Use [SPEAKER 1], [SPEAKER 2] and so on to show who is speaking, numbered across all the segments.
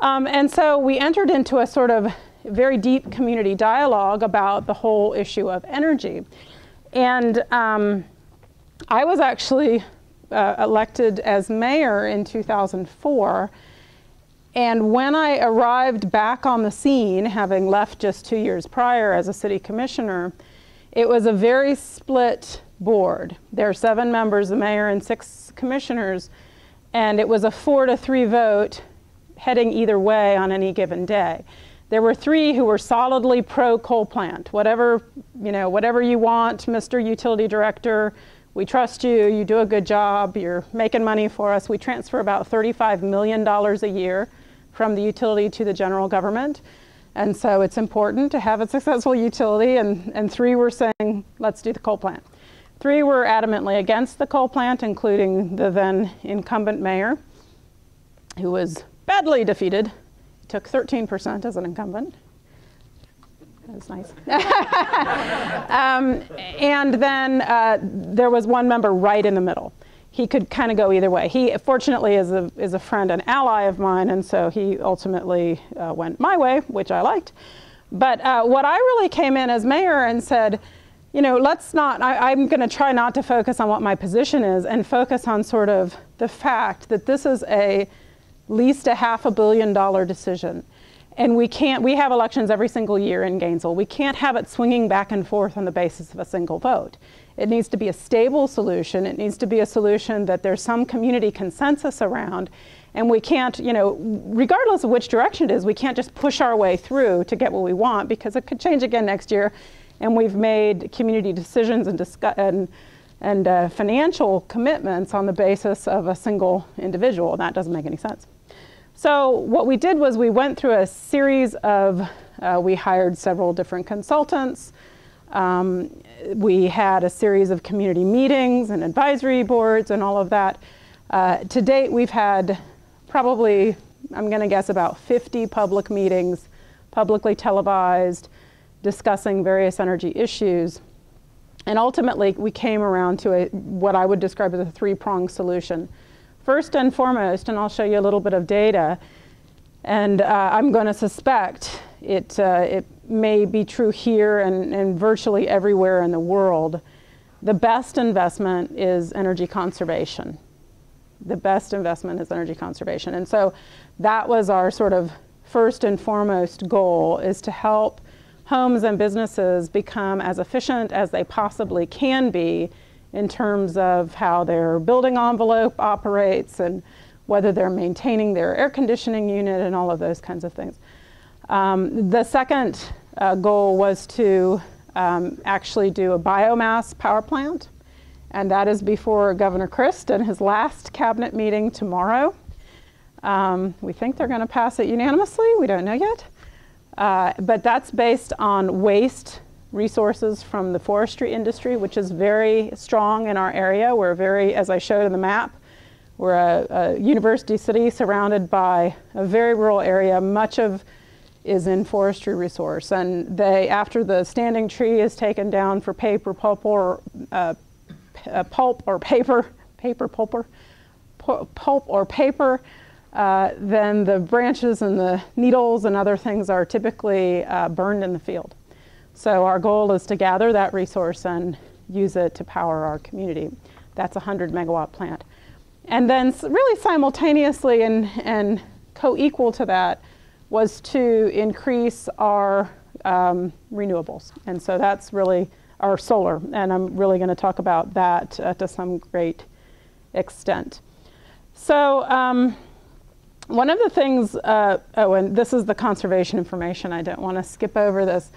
[SPEAKER 1] And so we entered into a sort of very deep community dialogue about the whole issue of energy. And I was actually elected as mayor in 2004. And when I arrived back on the scene, having left just 2 years prior as a city commissioner, it was a very split board. There are 7 members, the mayor and 6 commissioners, and it was a 4-3 vote heading either way on any given day. There were 3 who were solidly pro coal plant. Whatever you want, Mr. Utility Director, we trust you, you do a good job, you're making money for us. We transfer about $35 million a year from the utility to the general government. And so it's important to have a successful utility, and 3 were saying, let's do the coal plant. 3 were adamantly against the coal plant, including the then incumbent mayor, who was badly defeated. He took 13% as an incumbent. That was nice. And then there was one member right in the middle. He could kind of go either way. He, fortunately, is a friend and ally of mine, and so he ultimately went my way, which I liked. But what I really came in as mayor and said, you know, let's not, I'm going to try not to focus on what my position is and focus on sort of the fact that this is at least a $500 million decision. And we have elections every single year in Gainesville. We can't have it swinging back and forth on the basis of a single vote. It needs to be a stable solution. It needs to be a solution that there's some community consensus around. And we can't, you know, regardless of which direction it is, we can't just push our way through to get what we want, because it could change again next year. And we've made community decisions and financial commitments on the basis of a single individual. That doesn't make any sense. So what we did was we went through a series of, we hired several different consultants. We had a series of community meetings and advisory boards and all of that. To date, we've had probably, I'm going to guess, about 50 public meetings, publicly televised, discussing various energy issues. And ultimately, we came around to what I would describe as a 3-pronged solution. First and foremost, and I'll show you a little bit of data, and I'm going to suspect it may be true here and virtually everywhere in the world, the best investment is energy conservation. The best investment is energy conservation. And so that was our sort of first and foremost goal, is to help homes and businesses become as efficient as they possibly can be in terms of how their building envelope operates and whether they're maintaining their air conditioning unit and all of those kinds of things. The second goal was to actually do a biomass power plant, and that is before Governor Christ and his last cabinet meeting tomorrow. We think they're going to pass it unanimously. We don't know yet. But that's based on waste resources from the forestry industry, which is very strong in our area. We're very, as I showed in the map, we're a university city surrounded by a very rural area. Much of is in forestry resource, and after the standing tree is taken down for paper, pulp, or pulp or paper, then the branches and the needles and other things are typically burned in the field. So our goal is to gather that resource and use it to power our community. That's a 100-megawatt plant. And then really simultaneously and co-equal to that was to increase our renewables. And so that's really our solar. And I'm really going to talk about that to some great extent. So one of the things, and this is the conservation information. I don't want to skip over this.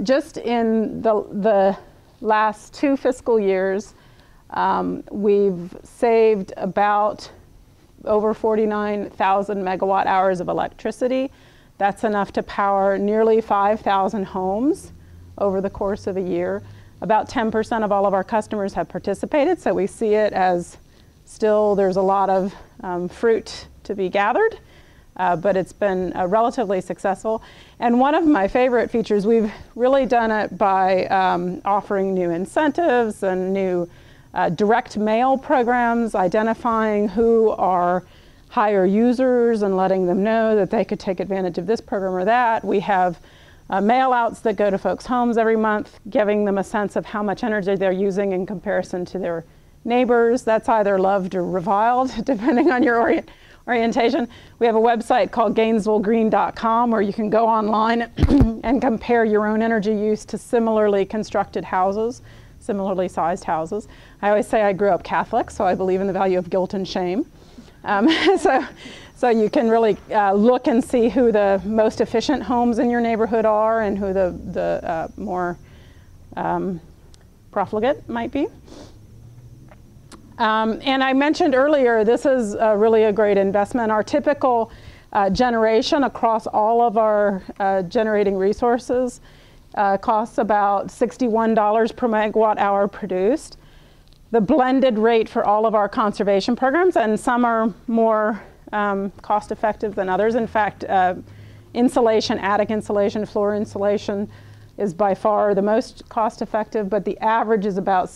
[SPEAKER 1] Just in the last 2 fiscal years, we've saved about over 49,000 megawatt hours of electricity. That's enough to power nearly 5,000 homes over the course of a year. About 10% of all of our customers have participated, so we see it as still there's a lot of fruit to be gathered, but it's been relatively successful. And one of my favorite features, we've really done it by offering new incentives and new direct mail programs, identifying who are higher users and letting them know that they could take advantage of this program or that. We have mail-outs that go to folks' homes every month, giving them a sense of how much energy they're using in comparison to their neighbors. That's either loved or reviled, depending on your orientation. We have a website called GainesvilleGreen.com where you can go online and compare your own energy use to similarly constructed houses, similarly sized houses. I always say I grew up Catholic, so I believe in the value of guilt and shame. So you can really look and see who the most efficient homes in your neighborhood are and who the more profligate might be. And I mentioned earlier, this is really a great investment. Our typical generation across all of our generating resources costs about $61 per megawatt hour produced. The blended rate for all of our conservation programs, and some are more cost effective than others. In fact, insulation, attic insulation, floor insulation is by far the most cost effective, but the average is about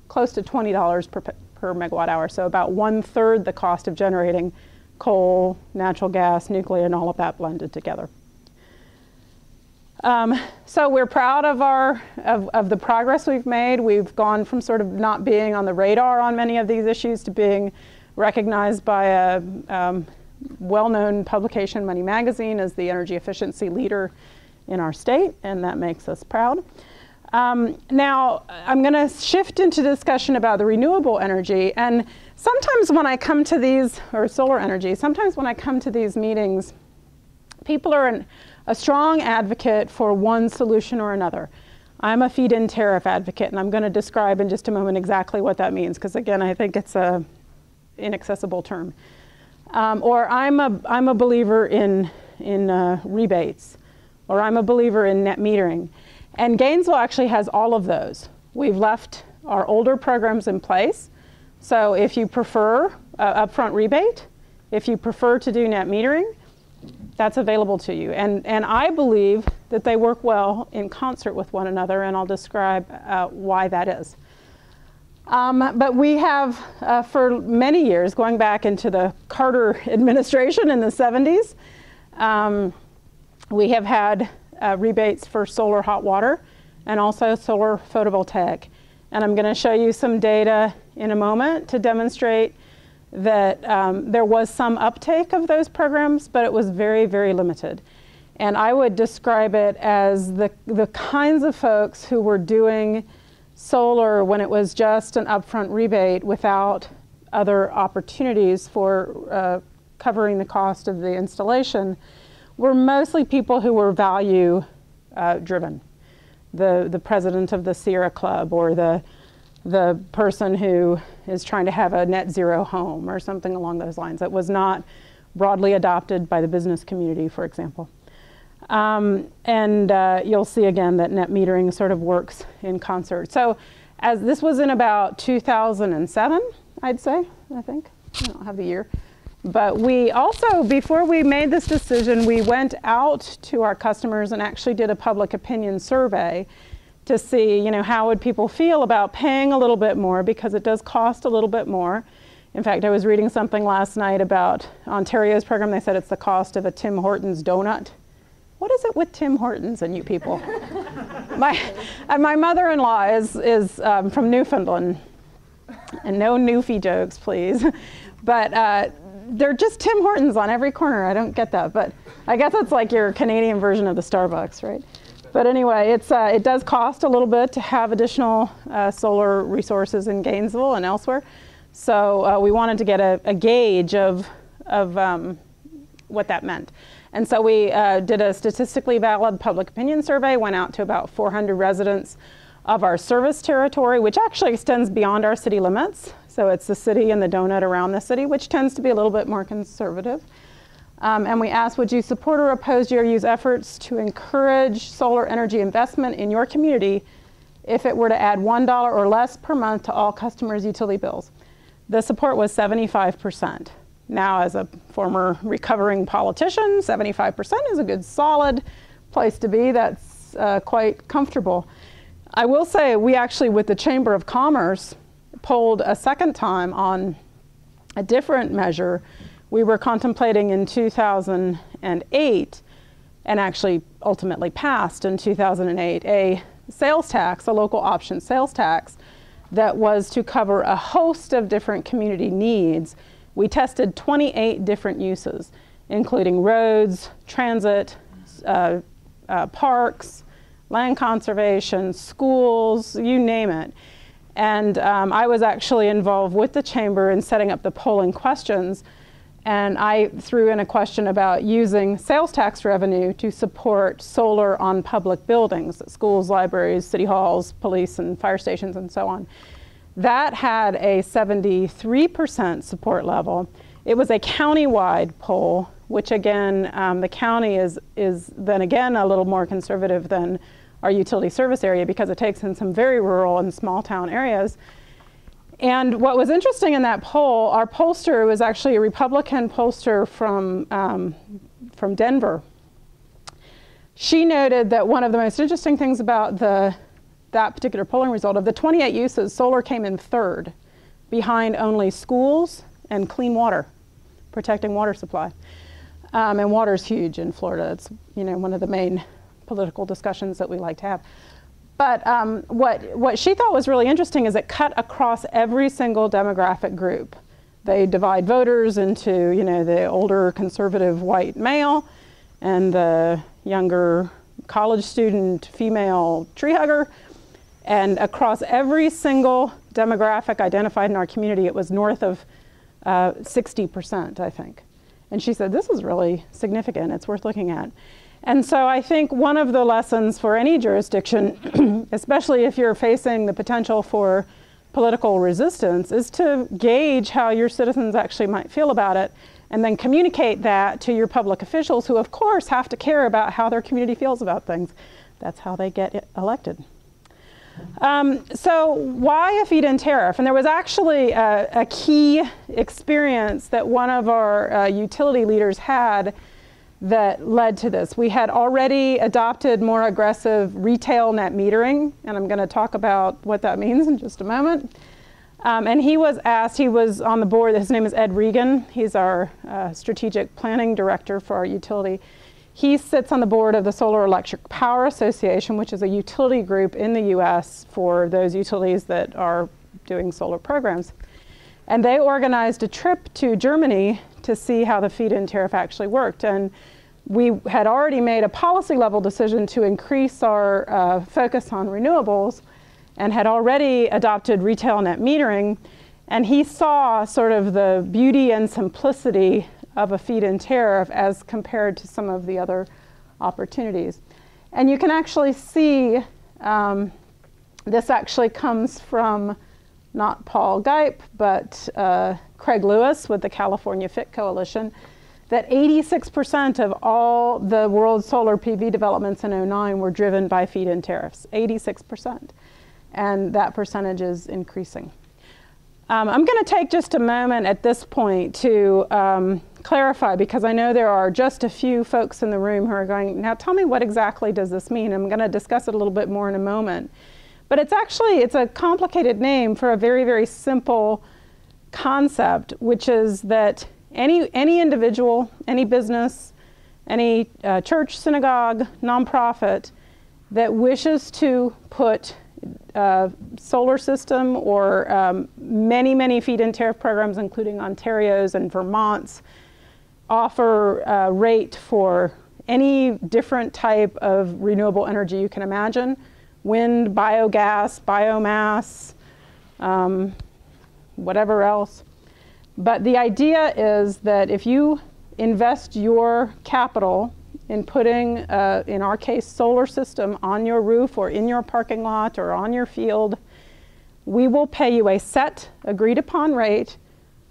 [SPEAKER 1] close to $20 per megawatt hour, so about 1/3 the cost of generating coal, natural gas, nuclear, and all of that blended together. So we're proud of the progress we've made. We've gone from sort of not being on the radar on many of these issues to being recognized by a well-known publication, Money Magazine, as the energy efficiency leader in our state, and that makes us proud. Now, I'm going to shift into discussion about the renewable energy, and sometimes when I come to these, or solar energy, sometimes when I come to these meetings, people are a strong advocate for one solution or another. I'm a feed-in-tariff advocate, and I'm going to describe in just a moment exactly what that means, because again, I think it's an inaccessible term. Or I'm a believer in rebates, or I'm a believer in net metering. And Gainesville actually has all of those. We've left our older programs in place. So if you prefer upfront rebate, if you prefer to do net metering, that's available to you. And I believe that they work well in concert with one another, and I'll describe why that is. But we have, for many years, going back into the Carter administration in the 70s, we have had rebates for solar hot water and also solar photovoltaic. And I'm going to show you some data in a moment to demonstrate that there was some uptake of those programs, but it was very, very limited. And I would describe it as the kinds of folks who were doing solar when it was just an upfront rebate without other opportunities for covering the cost of the installation were mostly people who were value driven. The president of the Sierra Club, or the person who is trying to have a net zero home or something along those lines. It was not broadly adopted by the business community, for example. You'll see again that net metering sort of works in concert. So as this was in about 2007, I'd say, I think. I don't have the year. But we also, before we made this decision, we went out to our customers and actually did a public opinion survey to see, how would people feel about paying a little bit more, because it does cost a little bit more. In fact, I was reading something last night about Ontario's program. They said it's the cost of a Tim Hortons donut. What is it with Tim Hortons and you people? My mother-in-law is from Newfoundland, and no Newfie jokes, please. But they're just Tim Hortons on every corner. I don't get that, but I guess it's like your Canadian version of the Starbucks, right? But anyway, it does cost a little bit to have additional solar resources in Gainesville and elsewhere. So we wanted to get a gauge of what that meant. And so we did a statistically valid public opinion survey, went out to about 400 residents of our service territory, which actually extends beyond our city limits. So it's the city and the donut around the city, which tends to be a little bit more conservative. And we asked, would you support or oppose GRU's efforts to encourage solar energy investment in your community if it were to add $1 or less per month to all customers' utility bills? The support was 75%. Now, as a former recovering politician, 75% is a good solid place to be. That's quite comfortable. I will say we actually, with the Chamber of Commerce, polled a second time on a different measure, we were contemplating in 2008, and actually ultimately passed in 2008, a sales tax, a local option sales tax, that was to cover a host of different community needs. We tested 28 different uses, including roads, transit, parks, land conservation, schools, you name it. And I was actually involved with the chamber in setting up the polling questions. And I threw in a question about using sales tax revenue to support solar on public buildings, schools, libraries, city halls, police and fire stations, and so on. That had a 73% support level. It was a county-wide poll, which again, the county is then again a little more conservative than our utility service area because it takes in some very rural and small town areas. And what was interesting in that poll, our pollster was actually a Republican pollster from Denver. She noted that one of the most interesting things about that particular polling result, of the 28 uses, solar came in third, behind only schools and clean water, protecting water supply. And water is huge in Florida. It's one of the main political discussions that we like to have. But what she thought was really interesting is it cut across every single demographic group. They divide voters into, the older conservative white male and the younger college student female tree hugger. And across every single demographic identified in our community, it was north of 60%, I think. And she said, this is really significant. It's worth looking at. And so I think one of the lessons for any jurisdiction, especially if you're facing the potential for political resistance, is to gauge how your citizens actually might feel about it, and then communicate that to your public officials, who of course have to care about how their community feels about things. That's how they get elected. So why a feed-in tariff? And there was actually a key experience that one of our utility leaders had that led to this. We had already adopted more aggressive retail net metering, and I'm going to talk about what that means in just a moment. And he was asked, he was on the board, his name is Ed Regan, he's our strategic planning director for our utility. He sits on the board of the Solar Electric Power Association, which is a utility group in the US for those utilities that are doing solar programs. And they organized a trip to Germany to see how the feed-in tariff actually worked. And we had already made a policy level decision to increase our focus on renewables and had already adopted retail net metering. And he saw sort of the beauty and simplicity of a feed-in tariff as compared to some of the other opportunities. And you can actually see, this actually comes from not Paul Geip, but Craig Lewis with the California FIT Coalition, that 86% of all the world's solar PV developments in 2009 were driven by feed-in tariffs, 86%. And that percentage is increasing. I'm going to take just a moment at this point to clarify, because I know there are just a few folks in the room who are going, now tell me what exactly does this mean? I'm going to discuss it a little bit more in a moment. But it's a complicated name for a very, very simple concept, which is that any individual, any business, any church, synagogue, nonprofit that wishes to put solar system or many feed-in tariff programs, including Ontario's and Vermont's, offer a rate for any different type of renewable energy you can imagine: wind, biogas, biomass, whatever else. But the idea is that if you invest your capital in putting, in our case, solar system on your roof or in your parking lot or on your field, we will pay you a set, agreed upon rate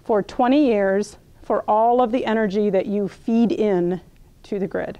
[SPEAKER 1] for 20 years for all of the energy that you feed in to the grid.